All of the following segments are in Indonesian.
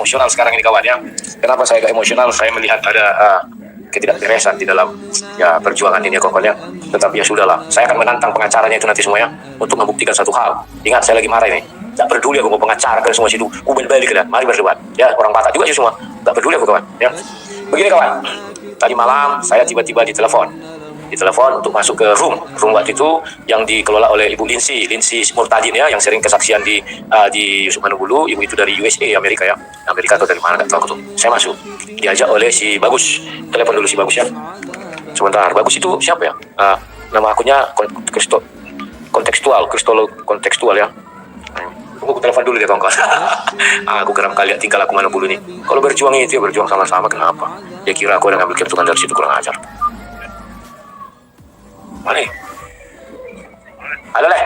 emosional sekarang ini kawan ya. Kenapa saya agak emosional? Saya melihat ada ketidakberesan di dalam ya perjuangan ini ya kawan ya. Tetapi ya sudahlah, saya akan menantang pengacaranya itu nanti semuanya untuk membuktikan satu hal. Ingat, saya lagi marah ini. Tak peduli aku mau pengacara ke semua situ, balik ke mari berdebat. Ya, orang Batak juga sih semua. Tak peduli aku kawan. Ya, begini kawan. Tadi malam saya tiba-tiba ditelepon untuk masuk ke room waktu itu yang dikelola oleh Ibu Lindsay Murtadin ya, yang sering kesaksian di Yusuf Manugulu. Ibu itu dari USA, Amerika ya, Amerika atau dari mana nggak tahu aku tuh. Saya masuk, diajak oleh si Bagus. Telepon dulu si Bagus ya. Sebentar, Bagus itu siapa ya? Nama akunnya kontekstual ya. Aku telepon dulu ya kawan-kawan. Aku geram kali ya tinggal aku Manugulu nih. Kalau berjuang itu ya berjuang sama-sama, kenapa? Dia kira aku ada ngambil keuntungan dari situ, kurang ajar. Mana? Halo Leh.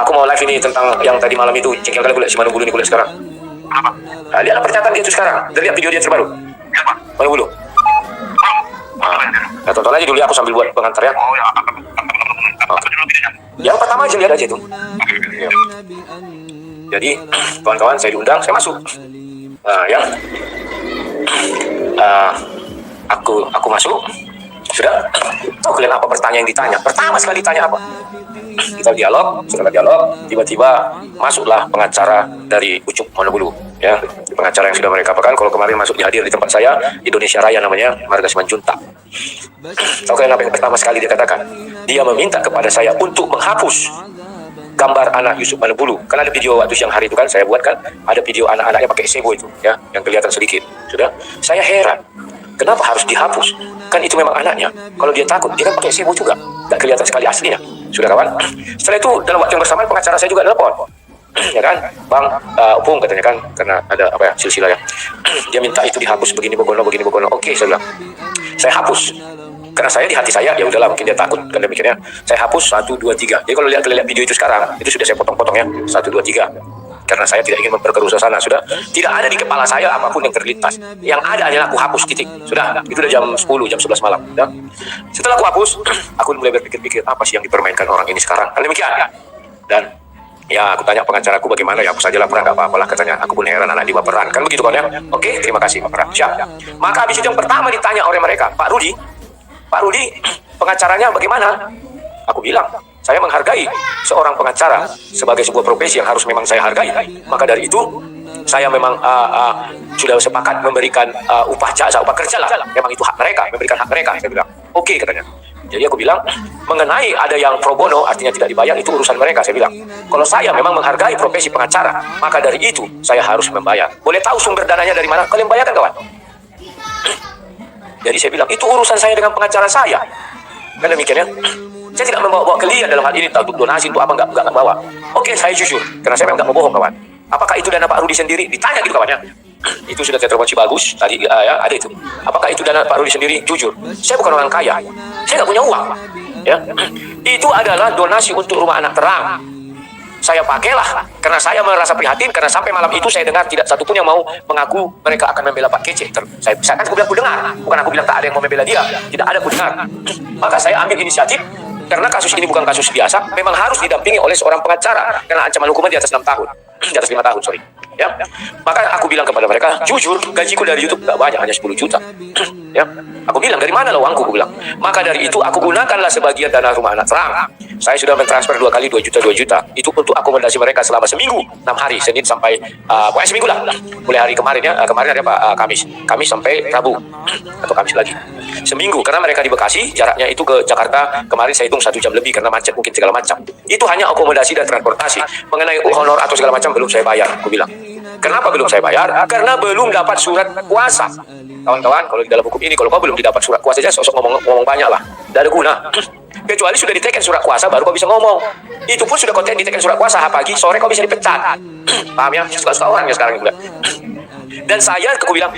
Aku mau live ini tentang yang tadi malam itu. Cengkel kali kuliah si Manugulu ini kuliah sekarang. Apa? Lihat pernyataan dia itu sekarang. Lihat video dia terbaru. Siapa? Manugulu. Ya tonton aja dulu ya, aku sambil buat pengantar ya. Oh ya. Yang pertama aja lihat aja itu. Ya. Jadi kawan-kawan saya diundang, saya masuk. Ya. Aku masuk. Sudah. Tahu kalian apa pertanyaan yang ditanya? Pertama sekali ditanya apa? Kita dialog, setelah dialog, tiba-tiba masuklah pengacara dari Ucup Manugulu. Ya, pengacara yang sudah mereka apakan. Kalau kemarin masuk hadir di tempat saya, Indonesia Raya namanya, Marga Simanjuntak. Tahu kalian apa yang pertama sekali dia katakan? Dia meminta kepada saya untuk menghapus gambar anak Yusuf Manugulu. Karena ada video waktu siang hari itu kan, saya buat kan, ada video anak-anaknya pakai sebo itu, ya, yang kelihatan sedikit. Sudah, saya heran, kenapa harus dihapus? Kan itu memang anaknya. Kalau dia takut, dia kan pakai sebo juga, nggak kelihatan sekali aslinya. Sudah kawan. Setelah itu dalam waktu yang bersamaan pengacara saya juga telepon. Ya kan, Bang, Opung katanya kan, karena ada apa ya, silsilah ya. Dia minta itu dihapus begini begono. Oke, saya bilang, saya hapus. Karena saya di hati saya, ya udahlah, mungkin dia takut kan demikiannya. Saya hapus 1, 2, 3. Jadi kalau lihat video itu sekarang, itu sudah saya potong-potong ya, 1, 2, 3. Karena saya tidak ingin memperkeruh suasana. Sudah, tidak ada di kepala saya apapun yang terlintas. Yang ada hanyalah aku hapus, titik. Sudah, itu udah jam 10, jam 11 malam. Sudah. Setelah aku hapus, aku mulai berpikir-pikir apa sih yang dipermainkan orang ini sekarang. Kan demikian. Dan ya, aku tanya pengacaraku bagaimana, ya aku saja laporan, nggak apa-apalah katanya. Aku pun heran anak dibaperan. Kan begitu kan ya? Oke, terima kasih baperan. Siap. Maka habis itu yang pertama ditanya oleh mereka, Pak Rudi, pengacaranya bagaimana? Aku bilang, saya menghargai seorang pengacara sebagai sebuah profesi yang harus memang saya hargai. Maka dari itu, saya memang sudah sepakat memberikan upah jasa, upah kerja lah. Memang itu hak mereka, memberikan hak mereka. Saya bilang, oke katanya. Jadi aku bilang, mengenai ada yang pro bono, artinya tidak dibayar, itu urusan mereka. Saya bilang, kalau saya memang menghargai profesi pengacara, maka dari itu saya harus membayar. Boleh tahu sumber dananya dari mana? Kalian bayarkan kawan. Jadi saya bilang, itu urusan saya dengan pengacara saya. Kan demikian ya. Saya tidak membawa kalian dalam hal ini, untuk donasi, untuk apa, enggak bawa. Oke, saya jujur, karena saya memang enggak mau bohong kawan. Apakah itu dana Pak Rudi sendiri? Ditanya gitu kawannya. Itu sudah telepon si Bagus tadi ya, ada itu. Apakah itu dana Pak Rudi sendiri? Jujur, saya bukan orang kaya, saya nggak punya uang, ya. Itu adalah donasi untuk rumah anak terang. Saya pakailah karena saya merasa prihatin, karena sampai malam itu saya dengar tidak satupun yang mau mengaku mereka akan membela Pak Kece. Saya kan aku bilang aku dengar, bukan aku bilang tak ada yang mau membela dia, tidak ada, aku dengar. Maka saya ambil inisiatif. Karena kasus ini bukan kasus biasa, memang harus didampingi oleh seorang pengacara karena ancaman hukuman di atas 6 tahun, di atas 5 tahun, sorry. Ya, maka aku bilang kepada mereka, jujur, gajiku dari YouTube nggak banyak, hanya 10 juta. Ya, aku bilang dari mana lah uangku, aku bilang. Maka dari itu aku gunakanlah sebagian dana rumah anak terang. Saya sudah mentransfer 2 kali 2 juta. Itu untuk akomodasi mereka selama seminggu, 6 hari, Senin sampai pokoknya seminggu lah. Mulai hari kemarin ya, kemarin ada Pak Kamis sampai Rabu atau Kamis lagi. Seminggu, karena mereka di Bekasi, jaraknya itu ke Jakarta, kemarin saya hitung 1 jam lebih karena macet mungkin segala macam. Itu hanya akomodasi dan transportasi. Mengenai honor atau segala macam belum saya bayar, aku bilang. Kenapa belum saya bayar? Karena belum dapat surat kuasa. Kawan-kawan, kalau di dalam hukum ini, kalau kau belum didapat surat kuasa aja, sosok ngomong banyak lah. Tidak ada guna. Kecuali sudah diteken surat kuasa, baru kau bisa ngomong. Itu pun sudah konten diteken surat kuasa, pagi, sore kau bisa dipecat. Paham ya? Suka-suka orang ya sekarang juga. Dan saya, aku bilang,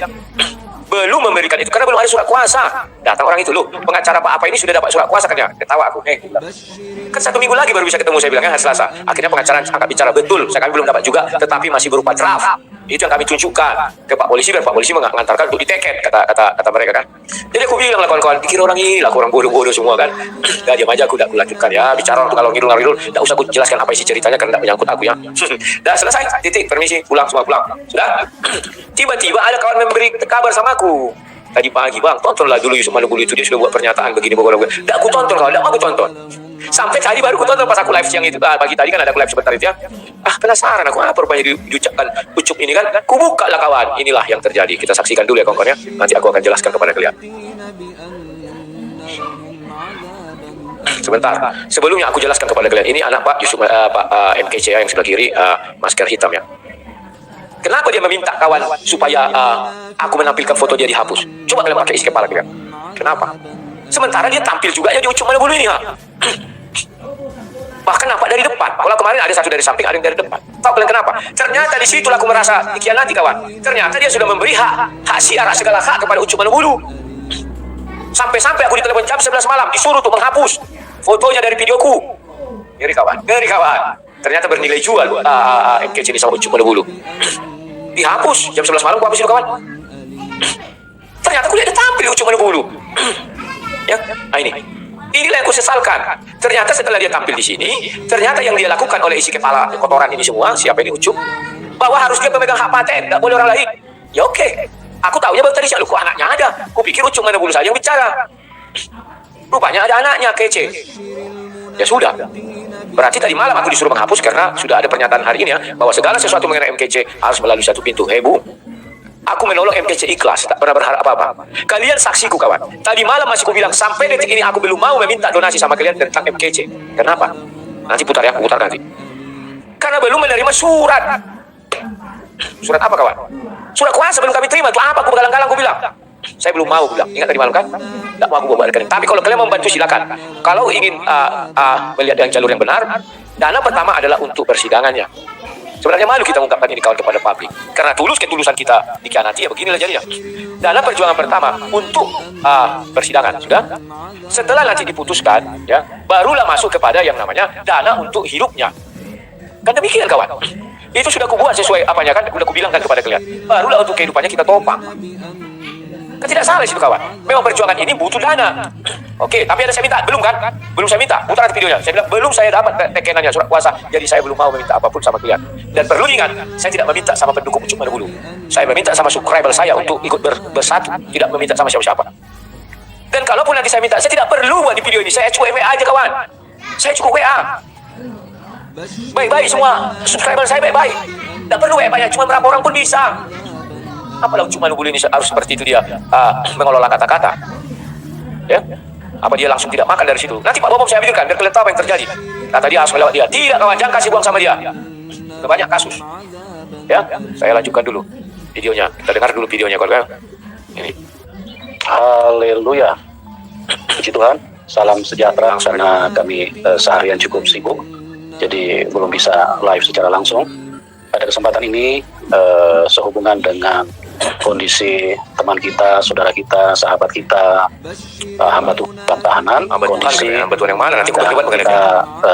belum memberikan itu karena belum ada surat kuasa. Datang orang itu, loh, pengacara Pak apa ini sudah dapat surat kuasa kan ya? Ketawa aku, kan 1 minggu lagi baru bisa ketemu, saya bilang ya, hari Selasa. Akhirnya pengacara angkat bicara, betul, saya kami belum dapat juga, tetapi masih berupa draft. Itu yang kami tunjukkan ke Pak Polisi, dan Pak Polisi mengantarkan untuk diteket, kata mereka kan. Jadi aku bilang lah kawan-kawan, pikir orang ini lah, orang bodoh-bodoh semua kan. Nah, diam aja, aku udah lanjutkan ya. Bicara kalau ngidul, tidak usah aku jelaskan apa isi ceritanya karena tidak menyangkut aku ya. Dah selesai, titik, permisi, pulang semua pulang. Sudah. Tiba-tiba ada kawan memberi kabar sama aku. Tadi pagi, bang, tontonlah dulu Yusuf Manubulu itu, dia sudah buat pernyataan begini. Tidak aku tonton, kalau tidak aku tonton. Sampai tadi baru aku tonton pas aku live siang itu. Pagi tadi kan ada aku live sebentar itu ya. Penasaran aku apa rupanya diucapkan Ucup ini kan. Kubuka lah kawan. Inilah yang terjadi. Kita saksikan dulu ya kawan-kawan ya. Nanti aku akan jelaskan kepada kalian. Sebentar. Sebelumnya aku jelaskan kepada kalian. Ini anak Pak Yusuf, Pak MKC yang sebelah kiri, masker hitam ya. Kenapa dia meminta kawan supaya aku menampilkan foto dia dihapus? Coba kalian pakai isi kepala kalian. Kenapa? Sementara dia tampil juga ya di Ucup Manubulu ini ha. Bahkan nampak dari depan. Kalau kemarin ada satu dari samping, ada yang dari depan. Tahu kalian kenapa? Ternyata di situ aku merasa dikhianati kawan. Ternyata dia sudah memberi hak siar, segala hak kepada Ucup Manubulu. Sampai-sampai aku ditelepon jam 11 malam disuruh untuk menghapus fotonya dari videoku. Ngeri kawan. Ternyata bernilai jual MKC ini sama Ucup Manubulu. Dihapus jam 11 malam, aku hapus itu kawan. Ternyata aku lihat dia tampil di Ucup Manubulu. Ya, inilah yang aku sesalkan. Ternyata setelah dia tampil di sini, ternyata yang dia lakukan oleh isi kepala kotoran ini semua, siapa ini Ucup, bahwa harus dia pemegang hak paten, tidak boleh orang lain. Ya oke. Aku tahunya baru tadi siang, kok anaknya ada. Kupikir Ucup Manubulu saja yang bicara. Rupanya ada anaknya, kece. Ya sudah. Berarti tadi malam aku disuruh menghapus karena sudah ada pernyataan hari ini ya, bahwa segala sesuatu mengenai MKC harus melalui satu pintu. Bu, aku menolong MKC ikhlas, tak pernah berharap apa-apa. Kalian saksiku kawan. Tadi malam masih aku bilang, sampai detik ini aku belum mau meminta donasi sama kalian tentang MKC. Kenapa? Nanti putar ya, aku putar nanti. Karena belum menerima surat. Surat apa kawan? Surat kuasa belum kami terima. Itu apa? Aku begalang-galang, aku bilang. Saya belum mau bilang. Ingat tadi malam kan? Tidak mau aku bawa rekening. Tapi kalau kalian membantu silakan. Kalau ingin melihat yang jalur yang benar, dana pertama adalah untuk persidangannya. Sebenarnya malu kita mengungkapkan ini kawan kepada publik. Karena ketulusan kita dikhianati ya beginilah jadinya. Dana perjuangan pertama untuk persidangan sudah. Setelah nanti diputuskan ya, barulah masuk kepada yang namanya dana untuk hidupnya. Kan demikian kawan. Itu sudah kubuat sesuai apanya kan, sudah kubilangkan kepada kalian. Barulah untuk kehidupannya kita topang. Kan tidak salah situ kawan. Memang perjuangan ini butuh dana. Oke, tapi ada saya minta, belum kan? Belum saya minta, putar videonya. Saya bilang, belum saya dapat tekenannya surat kuasa. Jadi saya belum mau meminta apapun sama kalian. Dan perlu ingat, saya tidak meminta sama pendukung Ucup Manubulu. Saya meminta sama subscriber saya untuk ikut bersatu. Tidak meminta sama siapa-siapa. Dan kalaupun nanti saya minta, saya tidak perlu buat di video ini. Saya cukup WA aja kawan. Saya cukup WA. Baik-baik semua. Subscriber saya baik-baik. Tidak perlu WA banyak, cuma berapa orang pun bisa. Apalah Ucup Manubulu ini harus seperti itu dia mengelola kata-kata. Ya? Apa dia langsung tidak makan dari situ? Nanti Pak Bom saya pikirkan biar kalian tahu apa yang terjadi. Kata dia harus melewat dia. Tidak kawan, jangan kasih buang sama dia. Sudah banyak kasus. Ya, saya lanjutkan dulu videonya. Kita dengar dulu videonya kawan. Ini. Haleluya. Puji Tuhan. Salam sejahtera karena kami seharian cukup sibuk. Jadi belum bisa live secara langsung. Pada kesempatan ini sehubungan dengan kondisi teman kita, saudara kita, sahabat kita, hamba Tuhan tahanan, kondisi hamba Tuhan yang mana nanti kita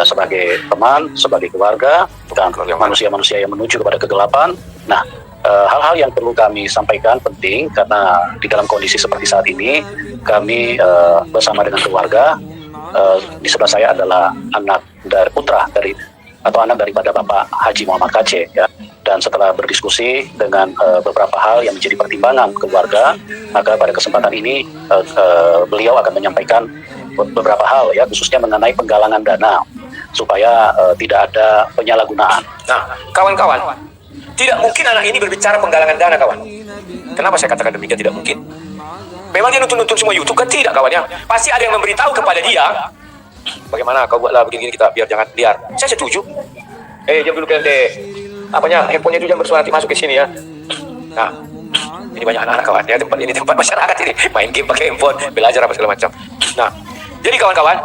sebagai teman, sebagai keluarga, dan manusia-manusia yang menuju kepada kegelapan. Nah, hal-hal yang perlu kami sampaikan penting karena di dalam kondisi seperti saat ini kami bersama dengan keluarga. Di sebelah saya adalah anak daripada Bapak Haji Muhammad Kaceh ya. Dan setelah berdiskusi dengan beberapa hal yang menjadi pertimbangan keluarga, maka pada kesempatan ini beliau akan menyampaikan beberapa hal ya, khususnya mengenai penggalangan dana supaya tidak ada penyalahgunaan. Nah, kawan-kawan, tidak mungkin anak ini berbicara penggalangan dana kawan. Kenapa saya katakan demikian tidak mungkin? Memang dia nuntun semua YouTube kan tidak kawan ya. Pasti ada yang memberitahu kepada dia. Bagaimana kau buatlah begini kita biar jangan liar. Saya setuju. Diam dulu kalian deh. Apanya handphonenya itu jangan bersuara nanti masuk ke sini ya. Nah, ini banyak anak-anak kawan ya, tempat ini tempat masyarakat ini main game pakai handphone, belajar apa segala macam. Nah, jadi kawan-kawan,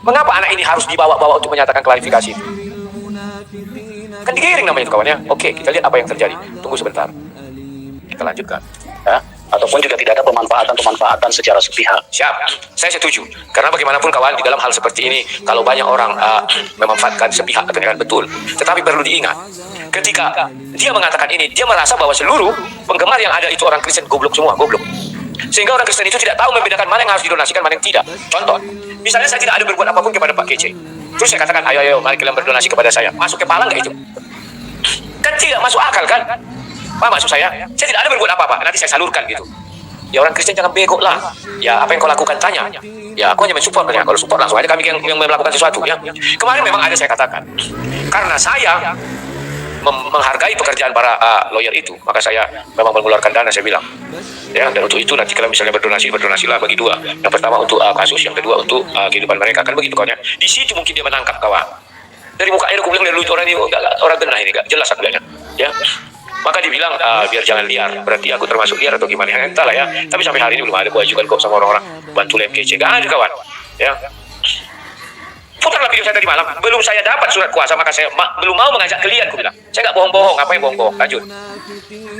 mengapa anak ini harus dibawa-bawa untuk menyatakan klarifikasi? Kan digiring namanya itu kawan ya. Oke, kita lihat apa yang terjadi. Tunggu sebentar. Kita lanjutkan. Ya. ataupun juga tidak ada pemanfaatan secara sepihak. Siap, saya setuju. Karena bagaimanapun kawan, di dalam hal seperti ini, kalau banyak orang memanfaatkan sepihak dengan betul. Tetapi perlu diingat, ketika dia mengatakan ini, dia merasa bahwa seluruh penggemar yang ada itu orang Kristen goblok semua, goblok. Sehingga orang Kristen itu tidak tahu membedakan mana yang harus didonasikan, mana yang tidak. Contoh, misalnya saya tidak ada berbuat apapun kepada Pak Kece. Terus saya katakan, ayo, mari kalian berdonasi kepada saya. Masuk kepala nggak itu? Kan tidak masuk akal kan? Apa maksud saya? Saya tidak ada berbuat apa-apa, nanti saya salurkan gitu. Ya orang Kristen jangan bego lah. Ya apa yang kau lakukan tanya. Ya aku hanya mensupport ya. Kalau support langsung aja kami yang melakukan sesuatu ya. Kemarin memang ada saya katakan. Karena saya menghargai pekerjaan para lawyer itu, maka saya memang mengeluarkan dana, saya bilang. Ya, dan untuk itu nanti kalau misalnya berdonasilah bagi dua. Yang pertama untuk kasus, yang kedua untuk kehidupan mereka, kan begitu kawan ya. Di situ mungkin dia menangkap kawan. Dari mukanya aku bilang dari lucu orang ini orang genah ini enggak jelas aku lihatnya. Ya. Maka dia bilang biar jangan liar, berarti aku termasuk liar atau gimana? Ya, entahlah ya. Tapi sampai hari ini belum ada kewajiban kok sama orang-orang bantu LMKC, enggak ada kawan. Ya. Putarlah video saya tadi malam, belum saya dapat surat kuasa, maka saya belum mau mengajak kalian, aku bilang. Saya nggak bohong-bohong, apa yang bohong-bohong? Lanjut.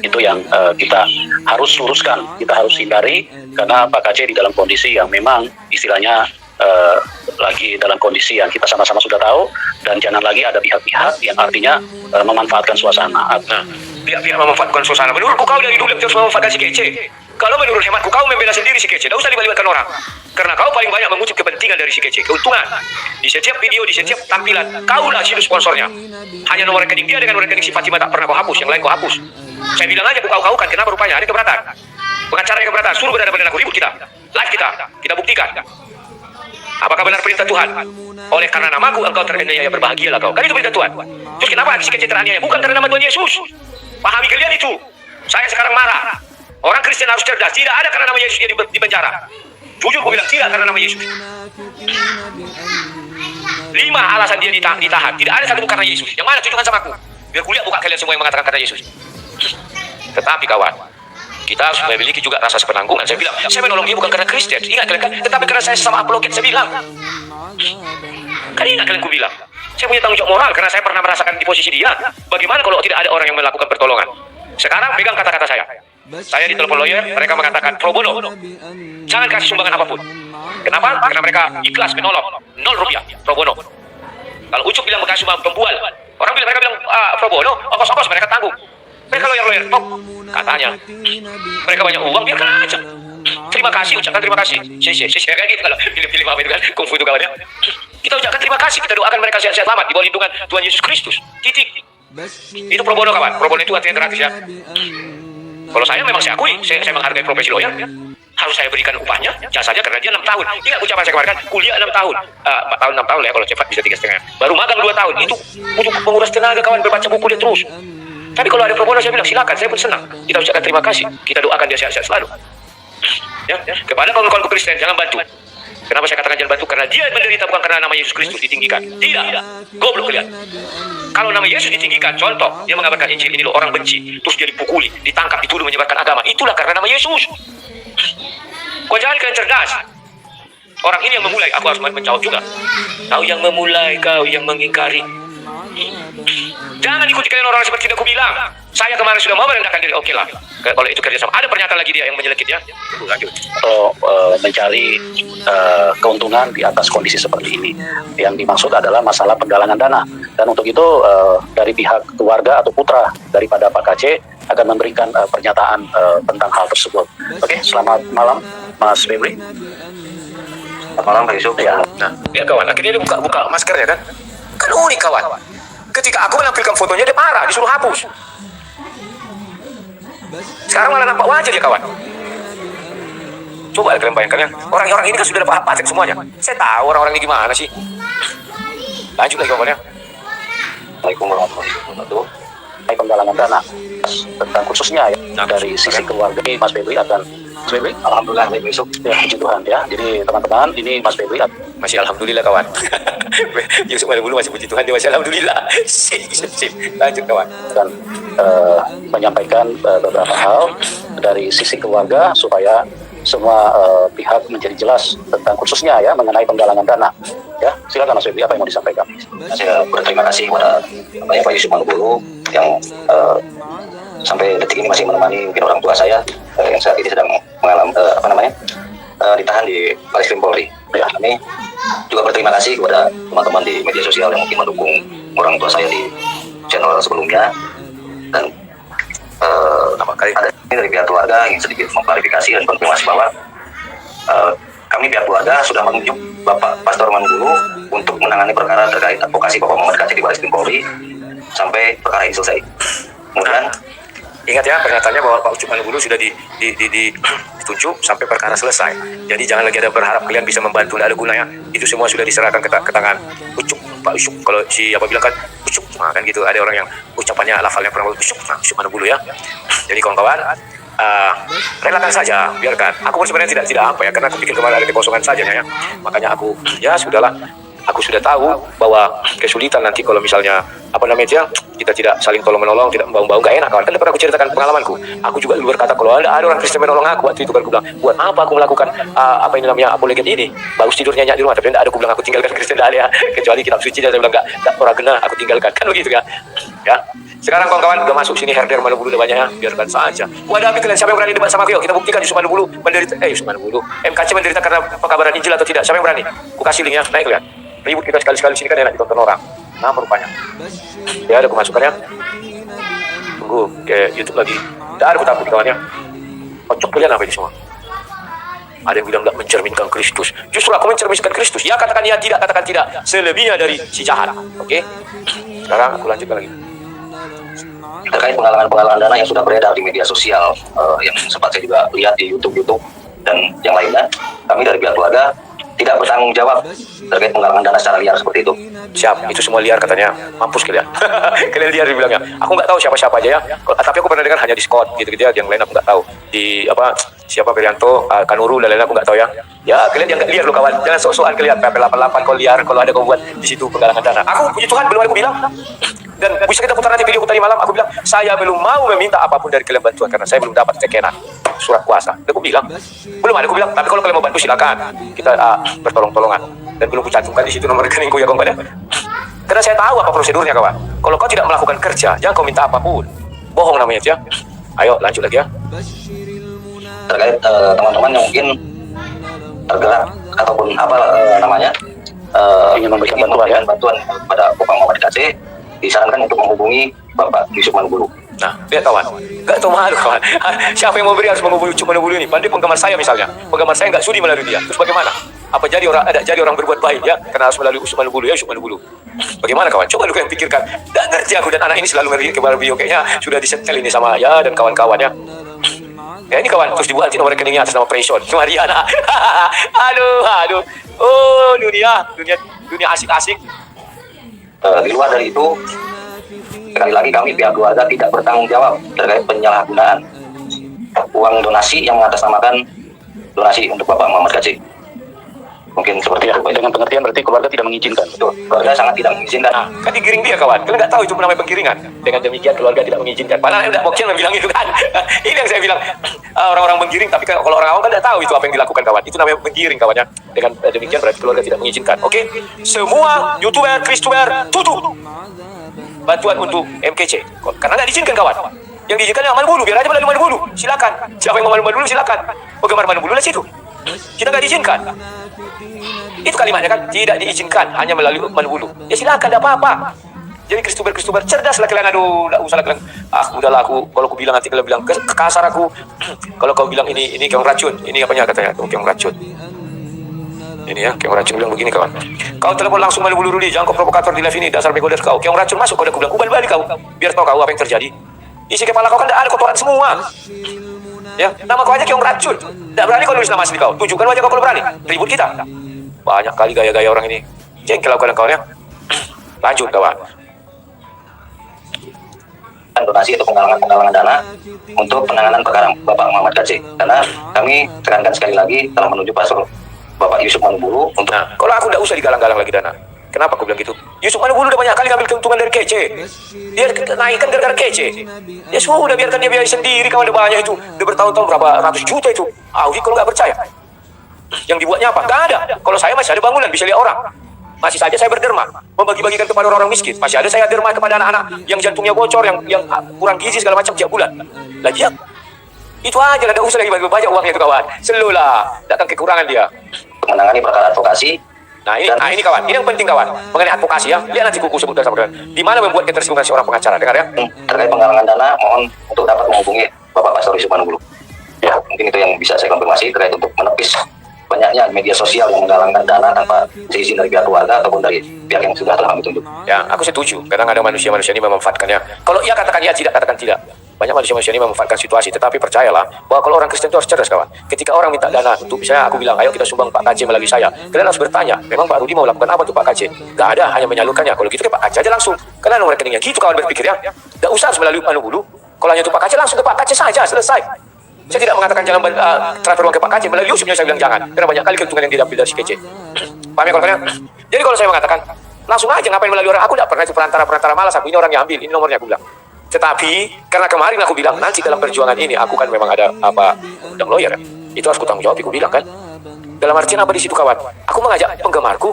Itu yang kita harus luruskan, kita harus hindari, karena Pak KC di dalam kondisi yang memang istilahnya lagi dalam kondisi yang kita sama-sama sudah tahu, dan jangan lagi ada pihak-pihak yang artinya memanfaatkan suasana. Nah, pihak-pihak memanfaatkan suasana. Menurutku kau dari dulu terus memanfaatkan si Kece. Kalau menurut hematku kau membela sendiri si Kece, tidak usah dibalikan orang. Karena kau paling banyak mengutip kepentingan dari si Kece, keuntungan. Di setiap video, di setiap tampilan, kaulah situs sponsornya. Hanya nomor rekening dia dengan nomor rekening si Fatima tak pernah kau hapus, yang lain kau hapus. Saya bilang aja kau kan, kenapa rupanya ada keberatan? Pengacara yang keberatan, suruh berada-berada aku ribut kita. Live kita buktikan. Apakah benar perintah Tuhan? Oleh karena namaku engkau teraniaya, berbahagialah kau. Kan itu perintah Tuhan. Terus kenapa si Kece teraniaya? Bukan karena nama Tuhan Yesus. Pahami kalian itu. Saya sekarang marah. Orang Kristen harus cerdas. Tidak ada karena nama Yesus dia di penjara. Jujur aku bilang tidak karena nama Yesus. 5 alasan dia ditahan. Tidak ada satu karena Yesus. Yang mana tunjukkan sama aku. Biar kuliah buka kalian semua yang mengatakan karena Yesus. Tetapi kawan, kita harus memiliki juga rasa sepenanggungan. Saya bilang, saya menolong dia bukan karena Kristen. Ingat kalian kan? Tetapi karena saya sama apologet, saya bilang. Kan ingat kalian ku bilang. Saya punya tanggung jawab moral karena saya pernah merasakan di posisi dia. Bagaimana kalau tidak ada orang yang melakukan pertolongan? Sekarang pegang kata-kata saya. Saya ditelepon lawyer, mereka mengatakan pro bono. Jangan kasih sumbangan apapun. Kenapa? Karena mereka ikhlas menolong. 0 rupiah pro bono. Kalau Ucup bilang bekas sumbang pembual, mereka bilang pro bono, ongkos-ongkos mereka tanggung. Mereka lawyer, katanya mereka banyak uang, biarkan aja. Terima kasih, ucapkan terima kasih. Saya kayak gitu kalau film-film apa itu kan, kungfu itu kawannya. Kita ucapkan terima kasih, kita doakan mereka sehat-sehat selamat di bawah lindungan Tuhan Yesus Kristus. Titik. Itu pro bono kawan. Pro bono itu artinya gratis ya. Kalau saya memang saya akui, saya menghargai profesi lawyer. Harus saya berikan upahnya, jasanya karena dia 6 tahun. Ingat ucapan saya kemarin kan, kuliah 6 tahun. 4 tahun, 6 tahun lah ya, kalau cepat bisa 3,5. Baru magang 2 tahun. Itu butuh menguras tenaga kawan, berbaca buku dia terus. Tapi kalau ada pro bono saya bilang silakan, saya pun senang. Kita ucapkan terima kasih, kita doakan dia sehat-sehat selalu. Ya, kepada kawan-kawan Kristen jangan bantu. Kenapa saya katakan jangan bantu? Karena dia menderita bukan karena nama Yesus Kristus ditinggikan. Tidak, goblok kalian. Kalau nama Yesus ditinggikan, contoh, dia mengabarkan Injil ini loh orang benci, terus dia dipukuli, ditangkap, dituduh menyebarkan agama. Itulah karena nama Yesus. Kau jangan kalian cerdas. Orang ini yang memulai, aku harus menjawab juga. Kau yang memulai, kau yang mengingkari. Jangan ikuti kalian orang seperti yang aku bilang. Saya kemarin sudah mau merendahkan diri, oke lah. Kalau itu kerjasama, ada pernyataan lagi dia yang menyelekit ya. Lanjut. Mencari keuntungan di atas kondisi seperti ini. Yang dimaksud adalah masalah penggalangan dana. Dan untuk itu dari pihak keluarga atau putra daripada Pak KC akan memberikan pernyataan tentang hal tersebut. Oke, selamat malam Mas Febri. Selamat malam Pak Yusuf. Ya. Nah, ya kawan, akhirnya dia buka maskernya kan. Kan unik kawan. Ketika aku menampilkan fotonya dia marah, disuruh hapus. Sekarang malah nampak wajah dia kawan. Coba kalian bayangkan ya, orang-orang ini kan sudah dapat patent semuanya. Saya tahu orang-orang ini gimana sih. Lanjut lagi kawan ya. Assalamualaikum warahmatullahi wabarakatuh. Penggalangan dana tentang khususnya ya dari sisi keluarga ini Mas Febri akan Mas Febri, alhamdulillah besok ya puji Tuhan ya. Jadi teman-teman ini Mas Febri masih alhamdulillah kawan. Yusuf dulu masih puji Tuhan dia masih alhamdulillah. Sip. Lanjut kawan. Dan menyampaikan beberapa hal dari sisi keluarga supaya semua pihak menjadi jelas tentang khususnya ya mengenai penggalangan dana. Ya, silakan Mas Febri, apa yang mau disampaikan? Saya berterima kasih kepada Pak Yusuf Manggulu yang sampai detik ini masih menemani mungkin orang tua saya yang saat ini sedang mengalami ditahan di Baris Krim Polri. Ya, kami juga berterima kasih kepada teman-teman di media sosial yang mungkin mendukung orang tua saya di channel sebelumnya, dan ada ini dari pihak keluarga yang sedikit mengklarifikasi dan konfirmasi bahwa kami pihak keluarga sudah menunjuk Bapak Pastor Manugulu untuk menangani perkara terkait advokasi Bapak Muhammad Kacik di Baris Krim Polri sampai perkara ini selesai. Kemudian ingat ya pernyataannya bahwa Pak Ucup Manugulu sudah ditunjuk sampai perkara selesai. Jadi jangan lagi ada berharap kalian bisa membantu, tidak ada gunanya. Itu semua sudah diserahkan ke tangan Ucup, Pak Ucup. Kalau siapa bilang kan Ucup, nah, kan gitu. Ada orang yang ucapannya lafalnya kurang bagus, Ucup, nah, Ucup Manugulu ya. Jadi kawan-kawan, relakan saja, biarkan. Aku pun sebenarnya tidak apa ya, karena aku pikir kemarin ada kekosongan saja ya. Makanya aku ya sudahlah. Aku sudah tahu bahwa kesulitan nanti kalau misalnya kita tidak saling tolong menolong, tidak membaung-baung, gak enak kawan. Kan pernah aku ceritakan pengalamanku. Aku juga dulu berkata kalau ada orang Kristen menolong aku waktu itu, kan aku bilang, buat apa aku melakukan apologet ini? Bagus tidur nyenyak di rumah, tapi tidak ada. Aku bilang aku tinggalkan Kristen tidak ada ya, kecuali kitab suci. Saya bilang gak orang kena, aku tinggalkan, kan begitu ya. Ya. Sekarang kawan-kawan udah masuk sini herder Manugulu udah banyak ya, biarkan saja. Wadapi kalian, siapa yang berani debat sama aku? Yuk kita buktikan Yusuf Manugulu menderita, MKC menderita karena pekabaran Injil atau tidak? Siapa yang berani? Aku kasih linknya, naik lihat. Ribut kita sekali-sekali sini kan enak ditonton orang. Nah rupanya ya ada pemasukannya. Tunggu ke YouTube lagi. Tidak ada, aku takut kawannya. Kocok kalian apa ini semua? Ada yang bilang tidak mencerminkan Kristus. Justru aku mencerminkan Kristus. Ya katakan ya, tidak katakan tidak. Selebihnya dari si jahat. Oke? Sekarang aku lanjutkan lagi. Terkait penggalangan dana yang sudah beredar di media sosial, yang sempat saya juga lihat di YouTube dan yang lainnya, kami dari pihak keluarga tidak bertanggung jawab terkait penggalangan dana secara liar seperti itu. Siap, itu semua liar katanya. Mampus kalian. Kalian liar dibilangnya. Aku nggak tahu siapa-siapa aja ya. Tapi aku pernah dengar hanya di Scott gitu-gitu ya. Yang lain aku nggak tahu. Di siapa Prianto, Kanuru dan lain-lain aku nggak tahu ya. Ya kalian jangan liar loh kawan. Jangan sok-sokan kalian. PP88 kau liar kalau ada kau buat di situ penggalangan dana. Aku puji Tuhan belum ada aku bilang. Dan bisa kita putar nanti video tadi malam. Aku bilang saya belum mau meminta apapun dari kalian bantuan karena saya belum dapat tekenan surat kuasa. Dan aku bilang belum ada. Aku bilang tapi kalau kalian mau bantu silakan. Kita bertolong-tolongan. Dan belum kucantumkan di situ nomor rekeningku ya kawan. Karena saya tahu apa prosedurnya kawan. Kalau kau tidak melakukan kerja, jangan kau minta apapun. Bohong namanya ya. Ayo lanjut lagi ya. Terkait teman-teman yang mungkin tergerak ataupun ingin memberikan bantuan kepada Bapak Muhammad Kacik, disarankan untuk menghubungi Bapak Yusuf Manugulu. Nah, lihat kawan, gak tahu malu kawan. Siapa yang mau beri harus menghubungi Yusuf Manugulu ini? Pandai penggemar saya misalnya, penggemar saya nggak sudi melalui dia. Terus bagaimana? Apa jadi orang berbuat baik ya? Karena harus melalui Yusuf Manugulu ya, Yusuf Manugulu. Bagaimana kawan? Coba lu yang pikirkan. Dan ngerti aku dan anak ini selalu ngeri ke Barbio kayaknya sudah disetel ini sama ya dan kawan-kawannya. Ya ini kawan, terus dibuat nomor rekeningnya atas nama Prayson. Mariana. aduh. Oh, dunia asik-asik. Di luar dari itu, sekali lagi kami pihak keluarga tidak bertanggung jawab terkait penyalahgunaan uang donasi yang mengatasnamakan donasi untuk Bapak Muhammad Kacik. Mungkin seperti itu. Dengan pengertian berarti keluarga tidak mengizinkan. Betul. Keluarga sangat tidak mengizinkan. Nah, kan digiring dia kawan. Kalian nggak tahu itu namanya penggiringan. Dengan demikian keluarga tidak mengizinkan. Padahal udah Moksin bilang itu kan. Ini yang saya bilang orang-orang menggiring. Tapi kalau orang awam kan tidak tahu itu apa yang dilakukan kawan. Itu namanya menggiring kawannya. Dengan demikian berarti keluarga tidak mengizinkan. Oke? Semua YouTuber, Kristuber tutup bantuan untuk MKC. Karena nggak diizinkan kawan. Yang diizinkan yang Manugulu. Biar aja melalui Manugulu. Silakan. Siapa yang mau Manugulu silakan. Penggemar Manugulu lah situ. Kita nggak diizinkan. Itu kalimatnya kan, tidak diizinkan hanya melalui Manugulu. Ya silakan, tidak apa-apa. Jadi Kristuber cerdas lah kalian. Aduh, tidak usah lah kalian. Udahlah aku. Kalau aku bilang nanti kalian bilang kasar aku. Kalau kau bilang ini keong racun. Ini apanya katanya? Keong racun. Ini ya, keong racun bilang begini kawan. Kau telepon langsung Manugulu Ruli. Jangan kau provokator di live ini. Dasar begoder kau. Keong racun masuk. Kau udah bilang balik kau. Biar tahu kau apa yang terjadi. Isi kepala kau kan tidak ada kotoran semua. Ya, nama kau aja keong racun. Tidak berani kau nulis nama asli kau. Tunjukkan wajah kau kalau berani. Ribut kita. Banyak kali gaya-gaya orang ini. Jengkel aku kawan-kawan ya. Lanjut kawan. Donasi atau penggalangan dana untuk penanganan perkara Bapak Muhammad Kacik. Karena kami tekankan sekali lagi telah menuju Pastor Bapak Yusuf Manugulu untuk. Nah, kalau aku tidak usah digalang-galang lagi dana. Kenapa aku bilang gitu? Yusuf Manugulu udah banyak kali ngambil keuntungan dari kece. Dia naikkan gara-gara kece. Ya sudah biarkan dia biaya sendiri. Kawan udah banyak itu. Udah bertahun-tahun berapa ratus juta itu. Audi kalau nggak percaya. Yang dibuatnya apa? Nggak ada. Kalau saya masih ada bangunan bisa lihat orang. Masih saja saya berderma, membagi-bagikan kepada orang-orang miskin. Masih ada saya derma kepada anak-anak yang jantungnya bocor, yang kurang gizi segala macam tiap bulan. Lah dia, itu aja lah, tidak usah lagi banyak uangnya itu kawan. Selulah, datang kekurangan dia. menangani perkara advokasi. Nah ini kawan, ini yang penting kawan. Mengenai advokasi ya, lihat nanti kuku sebutkan sama kalian. Di mana membuat ketersinggungan seorang pengacara, dengar ya? Terkait penggalangan dana, mohon untuk dapat menghubungi Bapak Pastor Yusuf Manubulu. Ya, mungkin itu yang bisa saya konfirmasi terkait untuk menepis banyaknya media sosial yang menggalangkan dana tanpa seizin dari pihak keluarga ataupun dari pihak yang sudah telah kami tunjuk. Ya, aku setuju. Kadang ada manusia-manusia ini memanfaatkannya. Kalau ia katakan ya, tidak katakan tidak. Banyak manusia-manusia ini memanfaatkan situasi. Tetapi percayalah bahwa kalau orang Kristen itu harus cerdas kawan. Ketika orang minta dana untuk, misalnya aku bilang, ayo kita sumbang Pak KC melalui saya. Kalian harus bertanya, memang Pak Rudi mau lakukan apa untuk Pak KC? Gak ada, hanya menyalurkannya. Kalau gitu ke Pak KC aja langsung. Kalian nomor rekeningnya. Gitu kawan berpikir ya. Gak usah harus melalui Manubulu. Kalau hanya untuk Pak KC, langsung ke Pak KC saja, selesai. Saya tidak mengatakan jangan transfer uang ke Pak KC. Melalui Yusufnya saya bilang jangan. Karena banyak kali keuntungan yang didapat dari si KC. Paham ya kalau kalian? Jadi kalau saya mengatakan, langsung aja ngapain melalui orang. Aku tidak pernah itu perantara malas. Aku ini orang yang ambil. Ini nomornya aku bilang. Tetapi karena kemarin aku bilang nanti dalam perjuangan ini aku kan memang ada undang lawyer ya. Itu harus kutanggung jawab. Aku bilang kan. Dalam artian apa di situ kawan? Aku mengajak penggemarku.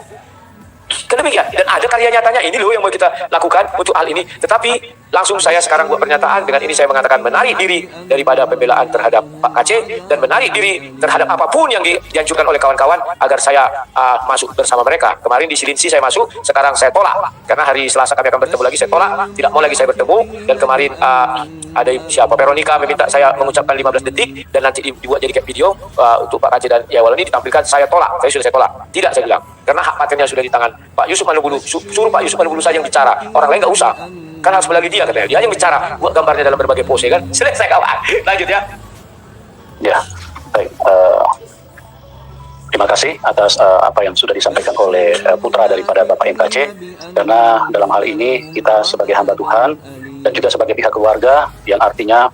Kan demikian. Dan ada karya nyatanya ini loh yang mau kita lakukan untuk hal ini. Tetapi langsung saya sekarang buat pernyataan. Dengan ini saya mengatakan menarik diri daripada pembelaan terhadap Pak KC. Dan menarik diri terhadap apapun yang dianjurkan oleh kawan-kawan. Agar saya masuk bersama mereka. Kemarin di Silinsi saya masuk. Sekarang saya tolak. Karena hari Selasa kami akan bertemu lagi. Saya tolak. Tidak mau lagi saya bertemu. Dan kemarin ada siapa? Veronica meminta saya mengucapkan 15 detik. Dan nanti dibuat jadi video untuk Pak KC dan Yawal ini ditampilkan. Saya tolak. Saya sudah tolak. Tidak saya bilang. Karena hak patennya sudah di tangan Pak Yusuf Manubulu. Suruh Pak Yusuf Manubulu saja yang bicara. Orang lain nggak usah. Kan harus melalui dia katanya. Dia yang bicara. Buat gambarnya dalam berbagai pose kan. Selesai kawan. Lanjut ya. Ya, baik. Terima kasih atas apa yang sudah disampaikan oleh putra daripada Bapak MKC. Karena dalam hal ini kita sebagai hamba Tuhan dan juga sebagai pihak keluarga yang artinya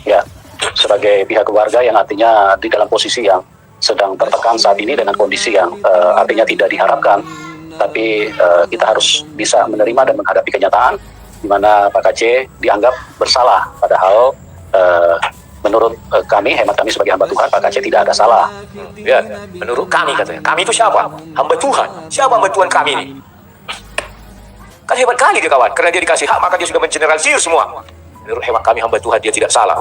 ya sebagai pihak keluarga yang artinya di dalam posisi yang sedang tertekan saat ini dengan kondisi yang artinya tidak diharapkan, tapi kita harus bisa menerima dan menghadapi kenyataan di mana Pak KC dianggap bersalah, padahal menurut kami, hemat kami sebagai hamba Tuhan, Pak KC tidak ada salah. Ya, menurut kami katanya. Kami itu siapa? Hamba Tuhan. Siapa hamba Tuhan kami ini? Kan hebat kali dia kawan. Karena dia dikasih hak, maka dia sudah mengeneralisir semua. Menurut hemat kami hamba Tuhan, dia tidak salah.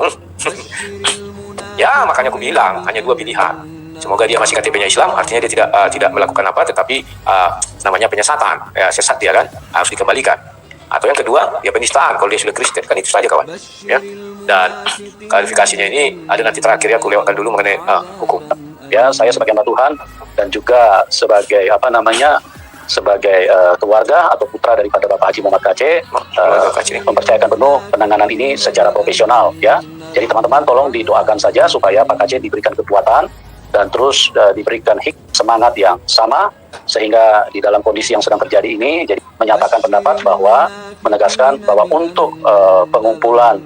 Ya, makanya aku bilang hanya dua pilihan. Semoga dia masih KTP-nya Islam, artinya dia tidak melakukan apa, tetapi namanya penyesatan, ya, sesat dia kan, harus dikembalikan. Atau yang kedua, ya penistaan kalau dia sudah Kristen, kan itu saja kawan. Ya. Dan klarifikasinya ini ada nanti terakhir ya, aku lewatkan dulu mengenai hukum. Ya, saya sebagai hamba Tuhan dan juga sebagai sebagai keluarga atau putra daripada Bapak Haji Muhammad KC, mempercayakan penuh penanganan ini secara profesional ya. Jadi teman-teman tolong didoakan saja supaya Pak KC diberikan kekuatan dan terus diberikan semangat yang sama sehingga di dalam kondisi yang sedang terjadi ini jadi menyatakan pendapat bahwa menegaskan bahwa untuk pengumpulan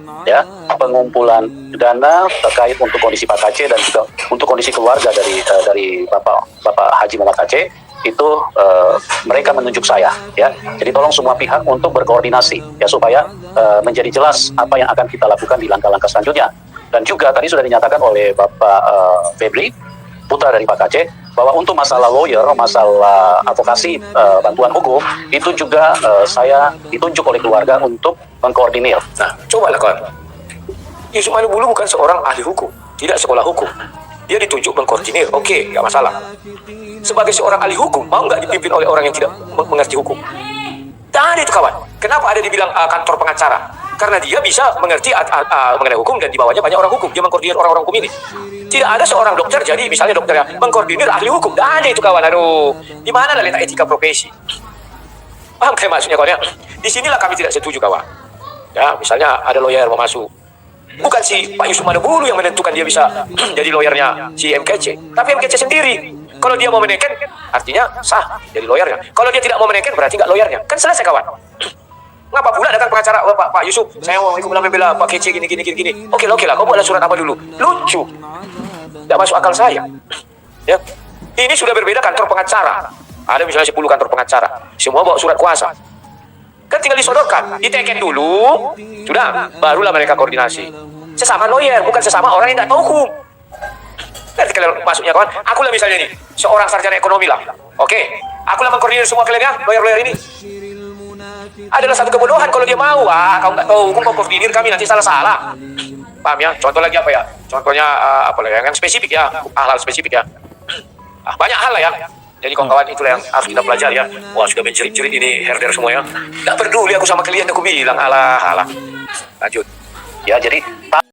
dana terkait untuk kondisi Pak KC dan juga untuk kondisi keluarga dari Bapak Haji Muhammad KC itu mereka menunjuk saya ya. Jadi tolong semua pihak untuk berkoordinasi ya supaya menjadi jelas apa yang akan kita lakukan di langkah-langkah selanjutnya. Dan juga tadi sudah dinyatakan oleh Bapak Febri, putra dari Pak KC, bahwa untuk masalah lawyer, masalah advokasi, bantuan hukum, itu juga saya ditunjuk oleh keluarga untuk mengkoordinir. Nah, coba lah kawan. Yusuf Manubulu bukan seorang ahli hukum, tidak sekolah hukum. Dia ditunjuk mengkoordinir, oke, nggak masalah. Sebagai seorang ahli hukum, mau nggak dipimpin oleh orang yang tidak mengerti hukum? Tak ada itu kawan. Kenapa ada dibilang kantor pengacara? Karena dia bisa mengerti mengenai hukum dan di bawahnya banyak orang hukum. Dia mengkoordinir orang-orang hukum ini. Tidak ada seorang dokter, jadi misalnya dokter yang mengkoordinir ahli hukum. Tak ada itu kawan. Aduh, di mana lah letak etika profesi? Paham kayak maksudnya kawan ya? Di sinilah kami tidak setuju kawan. Ya, misalnya ada lawyer mau masuk. Bukan si Pak Yusuf Manubulu yang menentukan dia bisa jadi lawyernya si MKC. Tapi MKC sendiri. Kalau dia mau menaikkan, artinya sah jadi lawyernya. Kalau dia tidak mau menaikkan, berarti nggak lawyernya. Kan selesai kawan. Ngapa pula datang pengacara Pak Yusuf? Saya mau ikut membela Pak KC gini. Oke lah, kau buatlah surat apa dulu? Lucu. Tidak masuk akal saya. Ya. Ini sudah berbeda kantor pengacara. Ada misalnya 10 kantor pengacara. Semua bawa surat kuasa. Kan tinggal disodorkan, diteken dulu, sudah, barulah mereka koordinasi. Sesama lawyer, bukan sesama orang yang tidak tahu hukum. Nanti kalian masuknya kawan, aku lah misalnya nih, seorang sarjana ekonomi lah. Oke, aku lah mengkoordinir semua kalian ya, lawyer-lawyer ini. Adalah satu kebodohan kalau dia mau. Kau nggak tahu hukum, kau koordinir kami nanti salah-salah. Paham ya? Contoh lagi apa ya? Contohnya apa lah yang spesifik ya, hal-hal spesifik ya. Banyak hal lah ya. Jadi kawan-kawan itulah yang harus kita pelajari ya. Wah sudah menjerit-jerit ini herder semua ya. Nggak peduli aku sama klien, aku bilang alah. Lanjut. Ya, jadi